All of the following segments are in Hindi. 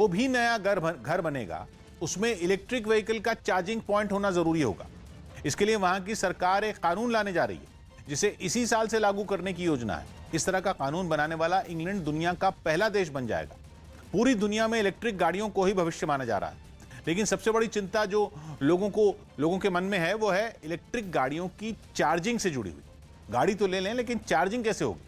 वो भी नया घर बनेगा उसमें इलेक्ट्रिक व्हीकल का चार्जिंग पॉइंट होना जरूरी होगा। इसके लिए वहां की सरकार एक कानून लाने जा रही है जिसे इसी साल से लागू करने की योजना है। इस तरह का कानून बनाने वाला इंग्लैंड दुनिया का पहला देश बन जाएगा। पूरी दुनिया में इलेक्ट्रिक गाड़ियों को ही भविष्य माना जा रहा है, लेकिन सबसे बड़ी चिंता जो लोगों के मन में है वो है इलेक्ट्रिक गाड़ियों की चार्जिंग से जुड़ी हुई। गाड़ी तो ले लें लेकिन चार्जिंग कैसे होगी?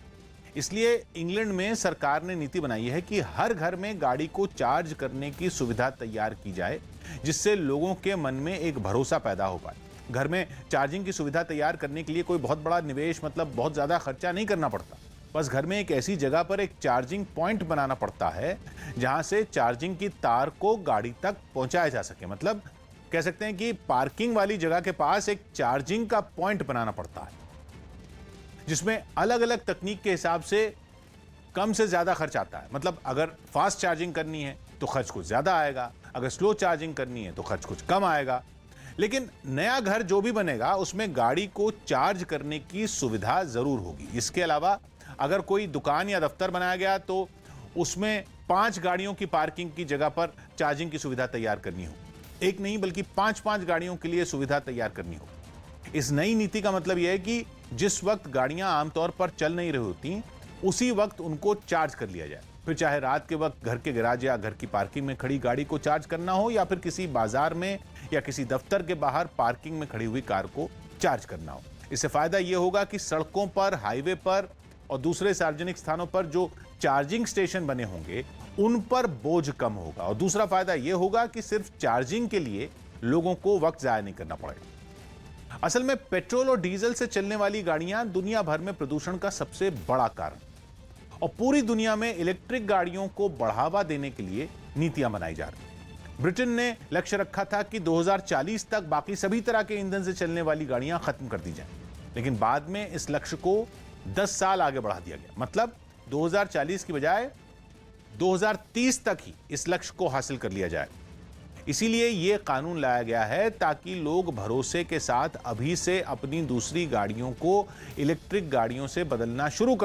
इसलिए इंग्लैंड में सरकार ने नीति बनाई है कि हर घर में गाड़ी को चार्ज करने की सुविधा तैयार की जाए, जिससे लोगों के मन में एक भरोसा पैदा हो पाए। घर में चार्जिंग की सुविधा तैयार करने के लिए कोई बहुत बड़ा निवेश मतलब बहुत ज्यादा खर्चा नहीं करना पड़ता। बस घर में एक ऐसी जगह पर एक चार्जिंग पॉइंट बनाना पड़ता है जहां से चार्जिंग की तार को गाड़ी तक पहुंचाया जा सके। मतलब कह सकते हैं कि पार्किंग वाली जगह के पास एक चार्जिंग का पॉइंट बनाना पड़ता है, जिसमें अलग अलग तकनीक के हिसाब से कम से ज्यादा खर्च आता है। मतलब अगर फास्ट चार्जिंग करनी है तो खर्च कुछ ज्यादा आएगा, अगर स्लो चार्जिंग करनी है तो खर्च कुछ कम आएगा। लेकिन नया घर जो भी बनेगा उसमें गाड़ी को चार्ज करने की सुविधा जरूर होगी। इसके अलावा अगर कोई दुकान या दफ्तर बनाया गया तो उसमें 5 गाड़ियों की पार्किंग की जगह पर चार्जिंग की सुविधा तैयार करनी हो। एक नहीं बल्कि 5-5 गाड़ियों के लिए सुविधा तैयार करनी हो। इस नई नीति का मतलब यह है कि जिस वक्त गाड़ियां आमतौर पर चल नहीं रही होती उसी वक्त उनको चार्ज कर लिया जाए। फिर चाहे रात के वक्त घर के गैराज या घर की पार्किंग में खड़ी गाड़ी को चार्ज करना हो या फिर किसी बाजार में या किसी दफ्तर के बाहर पार्किंग में खड़ी हुई कार को चार्ज करना हो। इससे फायदा यह होगा कि सड़कों पर, हाईवे पर और दूसरे सार्वजनिक स्थानों पर जो चार्जिंग स्टेशन बने होंगे उन पर बोझ कम होगा। और दूसरा फायदा यह होगा कि सिर्फ चार्जिंग के लिए लोगों को वक्त जाया नहीं करना पड़ेगा। असल में पेट्रोल और डीजल से चलने वाली गाड़ियां दुनिया भर में प्रदूषण का सबसे बड़ा कारण, और पूरी दुनिया में इलेक्ट्रिक गाड़ियों को बढ़ावा देने के लिए नीतियां बनाई जा रही हैं। ब्रिटेन ने लक्ष्य रखा था कि 2040 तक बाकी सभी तरह के ईंधन से चलने वाली गाड़ियां खत्म कर दी जाएं, लेकिन बाद में इस लक्ष्य को 10 साल आगे बढ़ा दिया गया। मतलब 2040 की बजाय 2030 तक ही इस लक्ष्य को हासिल कर लिया जाए। इसीलिए यह कानून लाया गया है ताकि लोग भरोसे के साथ अभी से अपनी दूसरी गाड़ियों को इलेक्ट्रिक गाड़ियों से बदलना शुरू कर